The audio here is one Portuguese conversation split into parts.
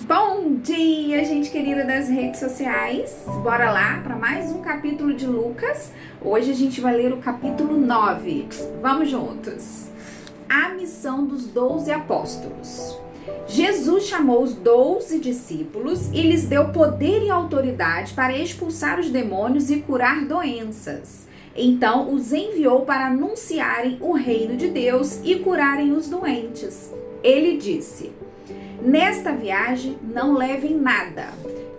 Bom dia, gente querida das redes sociais. Bora lá para mais um capítulo de Lucas. Hoje a gente vai ler o capítulo 9. Vamos juntos. A missão dos 12 apóstolos. Jesus chamou os 12 discípulos e lhes deu poder e autoridade para expulsar os demônios e curar doenças. Então os enviou para anunciarem o reino de Deus e curarem os doentes. Ele disse: nesta viagem não levem nada,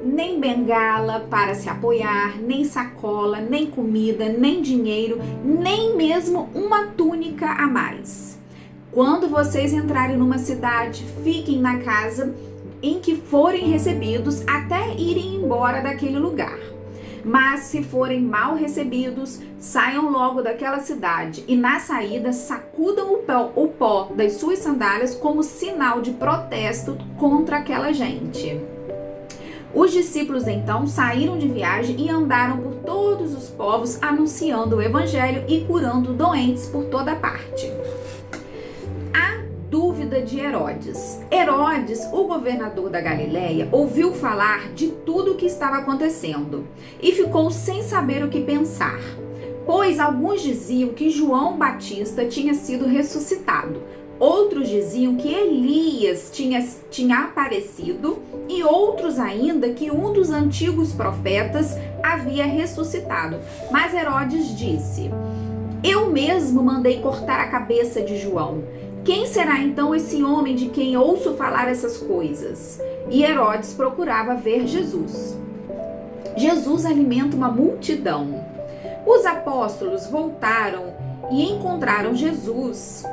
nem bengala para se apoiar, nem sacola, nem comida, nem dinheiro, nem mesmo uma túnica a mais. Quando vocês entrarem numa cidade, fiquem na casa em que forem recebidos até irem embora daquele lugar. Mas se forem mal recebidos, saiam logo daquela cidade e na saída sacudam o pó das suas sandálias como sinal de protesto contra aquela gente. Os discípulos então saíram de viagem e andaram por todos os povos anunciando o evangelho e curando doentes por toda parte. Dúvida de Herodes. Herodes, o governador da Galileia, ouviu falar de tudo o que estava acontecendo e ficou sem saber o que pensar, pois alguns diziam que João Batista tinha sido ressuscitado, outros diziam que Elias tinha aparecido e outros ainda que um dos antigos profetas havia ressuscitado. Mas Herodes disse: eu mesmo mandei cortar a cabeça de João. Quem será então esse homem de quem ouço falar essas coisas? E Herodes procurava ver Jesus. Jesus alimenta uma multidão. Os apóstolos voltaram e encontraram Jesus.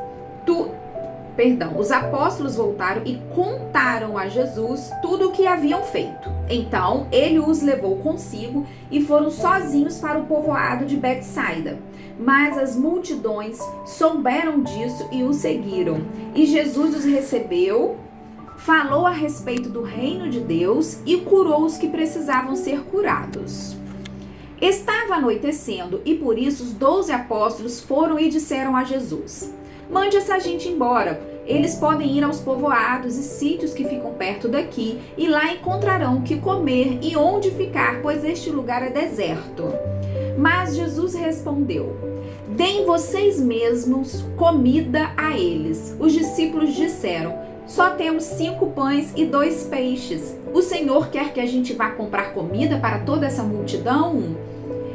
Os apóstolos voltaram e contaram a Jesus tudo o que haviam feito. Então ele os levou consigo e foram sozinhos para o povoado de Betsaida. Mas as multidões souberam disso e o seguiram. E Jesus os recebeu, falou a respeito do reino de Deus e curou os que precisavam ser curados. Estava anoitecendo e por isso os 12 apóstolos foram e disseram a Jesus: mande essa gente embora. Eles podem ir aos povoados e sítios que ficam perto daqui e lá encontrarão o que comer e onde ficar, pois este lugar é deserto. Mas Jesus respondeu: deem vocês mesmos comida a eles. Os discípulos disseram: só temos 5 pães e 2 peixes. O Senhor quer que a gente vá comprar comida para toda essa multidão?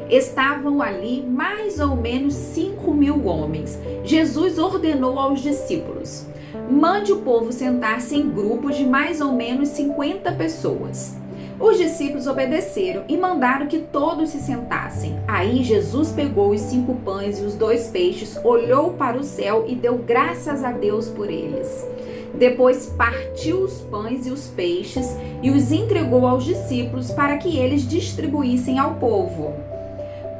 Estavam ali mais ou menos 5.000 homens. Jesus ordenou aos discípulos: mande o povo sentar-se em grupos de mais ou menos 50 pessoas. Os discípulos obedeceram e mandaram que todos se sentassem. Aí Jesus pegou os 5 pães e os 2 peixes, olhou para o céu e deu graças a Deus por eles. Depois partiu os pães e os peixes e os entregou aos discípulos para que eles distribuíssem ao povo.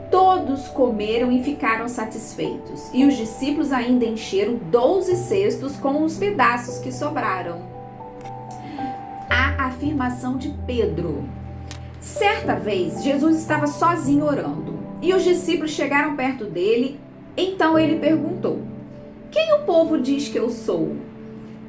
Todos comeram e ficaram satisfeitos, e os discípulos ainda encheram 12 cestos com os pedaços que sobraram. A afirmação de Pedro. Certa vez, Jesus estava sozinho orando, e os discípulos chegaram perto dele. Então ele perguntou: quem o povo diz que eu sou?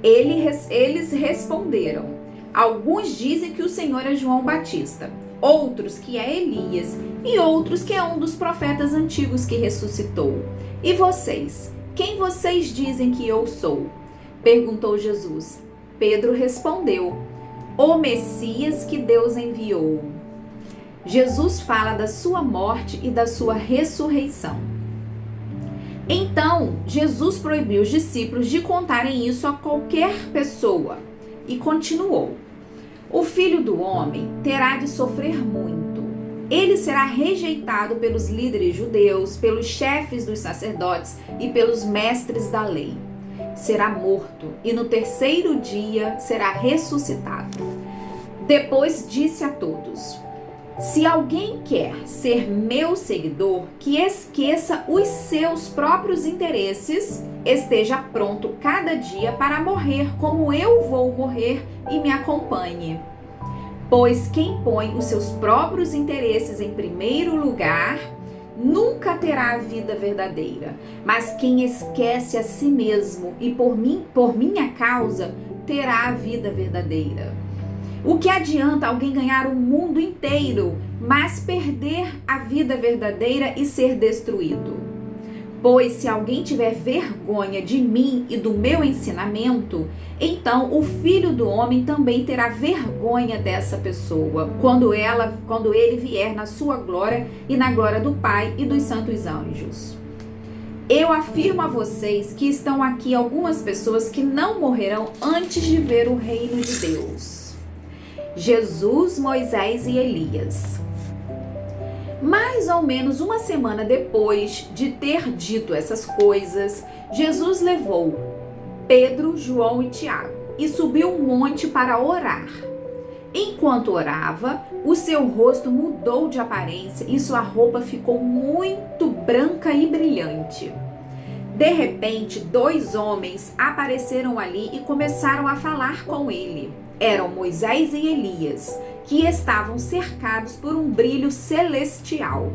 Eles responderam: alguns dizem que o Senhor é João Batista, outros que é Elias, e outros que é um dos profetas antigos que ressuscitou. E vocês? Quem vocês dizem que eu sou? Perguntou Jesus. Pedro respondeu: o Messias que Deus enviou. Jesus fala da sua morte e da sua ressurreição. Então, Jesus proibiu os discípulos de contarem isso a qualquer pessoa e continuou: o Filho do Homem terá de sofrer muito. Ele será rejeitado pelos líderes judeus, pelos chefes dos sacerdotes e pelos mestres da lei. Será morto e no 3º dia será ressuscitado. Depois disse a todos: se alguém quer ser meu seguidor, que esqueça os seus próprios interesses, esteja pronto cada dia para morrer como eu vou morrer e me acompanhe. Pois quem põe os seus próprios interesses em primeiro lugar nunca terá a vida verdadeira, mas quem esquece a si mesmo e por minha causa terá a vida verdadeira. O que adianta alguém ganhar o mundo inteiro, mas perder a vida verdadeira e ser destruído? Pois se alguém tiver vergonha de mim e do meu ensinamento, então o Filho do Homem também terá vergonha dessa pessoa, quando ele vier na sua glória e na glória do Pai e dos santos anjos. Eu afirmo a vocês que estão aqui algumas pessoas que não morrerão antes de ver o reino de Deus. Jesus, Moisés e Elias. Mais ou menos uma semana depois de ter dito essas coisas, Jesus levou Pedro, João e Tiago e subiu um monte para orar. Enquanto orava, o seu rosto mudou de aparência e sua roupa ficou muito branca e brilhante. De repente, 2 homens apareceram ali e começaram a falar com ele. Eram Moisés e Elias, que estavam cercados por um brilho celestial.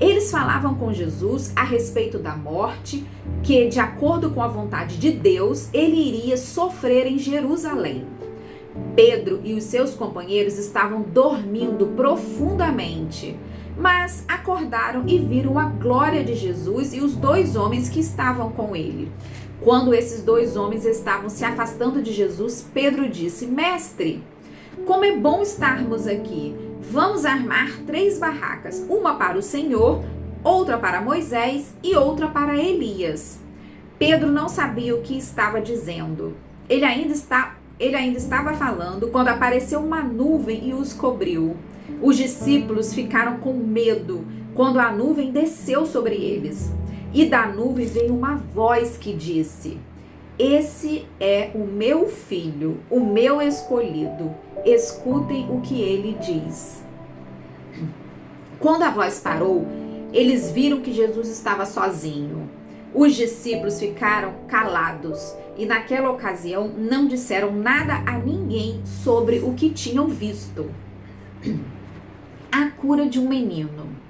Eles falavam com Jesus a respeito da morte, que, de acordo com a vontade de Deus, ele iria sofrer em Jerusalém. Pedro e os seus companheiros estavam dormindo profundamente, mas acordaram e viram a glória de Jesus e os 2 homens que estavam com ele. Quando esses 2 homens estavam se afastando de Jesus, Pedro disse: Mestre, como é bom estarmos aqui. Vamos armar 3 barracas, uma para o Senhor, outra para Moisés e outra para Elias. Pedro não sabia o que estava dizendo. Ele ainda estava falando quando apareceu uma nuvem e os cobriu. Os discípulos ficaram com medo quando a nuvem desceu sobre eles. E da nuvem veio uma voz que disse: Esse é o meu filho, o meu escolhido. Escutem o que ele diz. Quando a voz parou, eles viram que Jesus estava sozinho. Os discípulos ficaram calados e naquela ocasião não disseram nada a ninguém sobre o que tinham visto. A cura de um menino.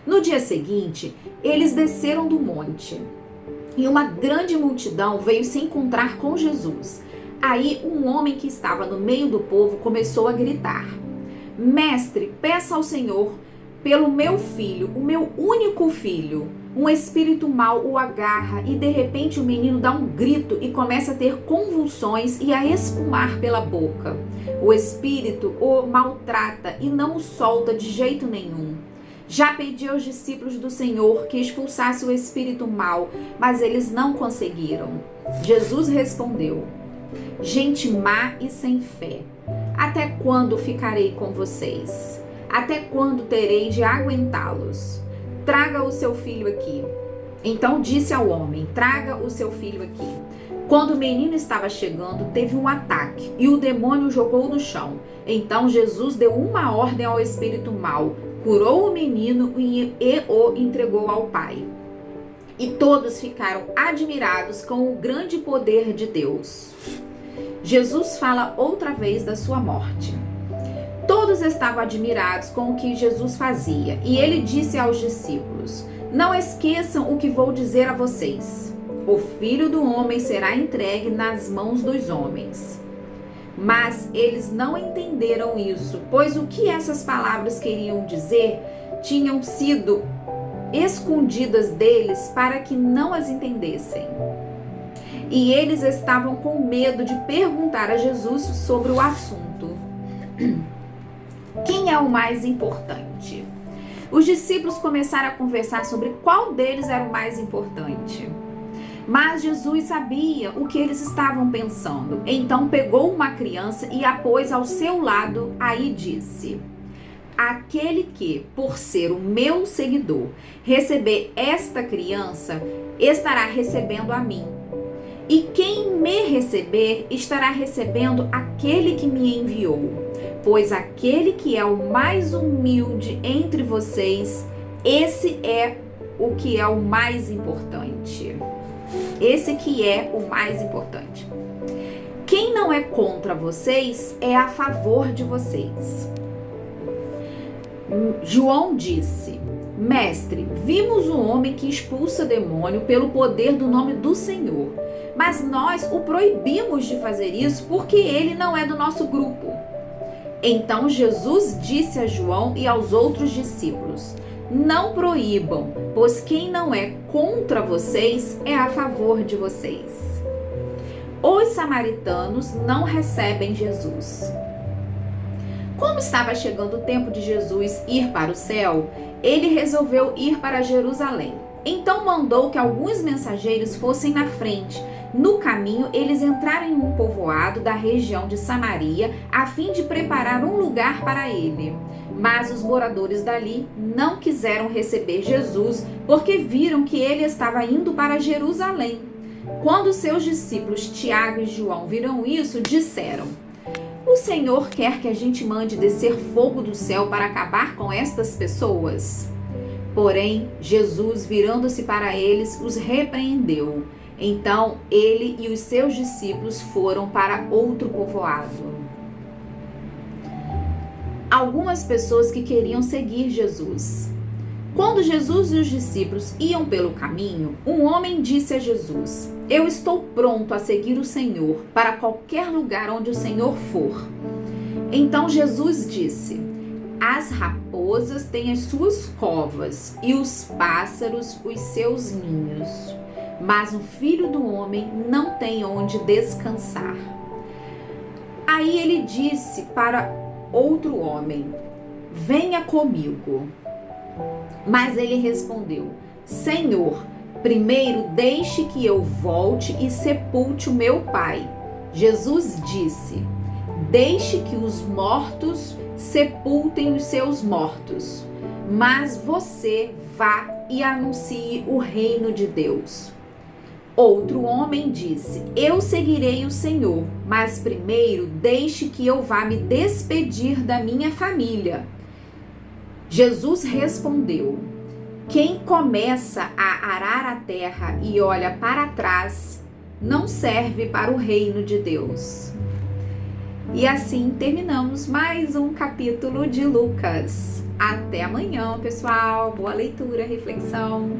No dia seguinte, eles desceram do monte e uma grande multidão veio se encontrar com Jesus. Aí um homem que estava no meio do povo começou a gritar: Mestre, peça ao Senhor pelo meu filho, o meu único filho. Um espírito mau o agarra e de repente o menino dá um grito e começa a ter convulsões e a espumar pela boca. O espírito o maltrata e não o solta de jeito nenhum. Já pedi aos discípulos do Senhor que expulsasse o espírito mau, mas eles não conseguiram. Jesus respondeu: Gente má e sem fé, até quando ficarei com vocês? Até quando terei de aguentá-los? Traga o seu filho aqui. Então disse ao homem: Traga o seu filho aqui. Quando o menino estava chegando, teve um ataque e o demônio o jogou no chão. Então Jesus deu uma ordem ao espírito mau, curou o menino e o entregou ao pai. E todos ficaram admirados com o grande poder de Deus. Jesus fala outra vez da sua morte. Todos estavam admirados com o que Jesus fazia, e ele disse aos discípulos: Não esqueçam o que vou dizer a vocês. O Filho do Homem será entregue nas mãos dos homens. Mas eles não entenderam isso, pois o que essas palavras queriam dizer tinham sido escondidas deles para que não as entendessem. E eles estavam com medo de perguntar a Jesus sobre o assunto. Quem é o mais importante? Os discípulos começaram a conversar sobre qual deles era o mais importante. Mas Jesus sabia o que eles estavam pensando. Então pegou uma criança e a pôs ao seu lado. Aí disse: Aquele que, por ser o meu seguidor, receber esta criança, estará recebendo a mim. E quem me receber, estará recebendo aquele que me enviou. Pois aquele que é o mais humilde entre vocês, esse é o que é o mais importante. Esse que é o mais importante. Quem não é contra vocês é a favor de vocês. João disse: Mestre, vimos um homem que expulsa demônio pelo poder do nome do Senhor, mas nós o proibimos de fazer isso porque ele não é do nosso grupo. Então Jesus disse a João e aos outros discípulos: não proíbam, pois quem não é contra vocês é a favor de vocês. Os samaritanos não recebem Jesus. Como estava chegando o tempo de Jesus ir para o céu, ele resolveu ir para Jerusalém. Então mandou que alguns mensageiros fossem na frente. No caminho, eles entraram em um povoado da região de Samaria, a fim de preparar um lugar para ele. Mas os moradores dali não quiseram receber Jesus, porque viram que ele estava indo para Jerusalém. Quando seus discípulos Tiago e João viram isso, disseram: o Senhor quer que a gente mande descer fogo do céu para acabar com estas pessoas? Porém, Jesus, virando-se para eles, os repreendeu. Então, ele e os seus discípulos foram para outro povoado. Algumas pessoas que queriam seguir Jesus. Quando Jesus e os discípulos iam pelo caminho, um homem disse a Jesus: eu estou pronto a seguir o Senhor para qualquer lugar onde o Senhor for. Então Jesus disse: as raposas têm as suas covas e os pássaros os seus ninhos, mas o Filho do Homem não tem onde descansar. Aí ele disse para outro homem: venha comigo. Mas ele respondeu: Senhor, primeiro deixe que eu volte e sepulte o meu pai. Jesus disse: deixe que os mortos sepultem os seus mortos, mas você vá e anuncie o reino de Deus. Outro homem disse: eu seguirei o Senhor, mas primeiro deixe que eu vá me despedir da minha família. Jesus respondeu: quem começa a arar a terra e olha para trás, não serve para o reino de Deus. E assim terminamos mais um capítulo de Lucas. Até amanhã, pessoal. Boa leitura, reflexão.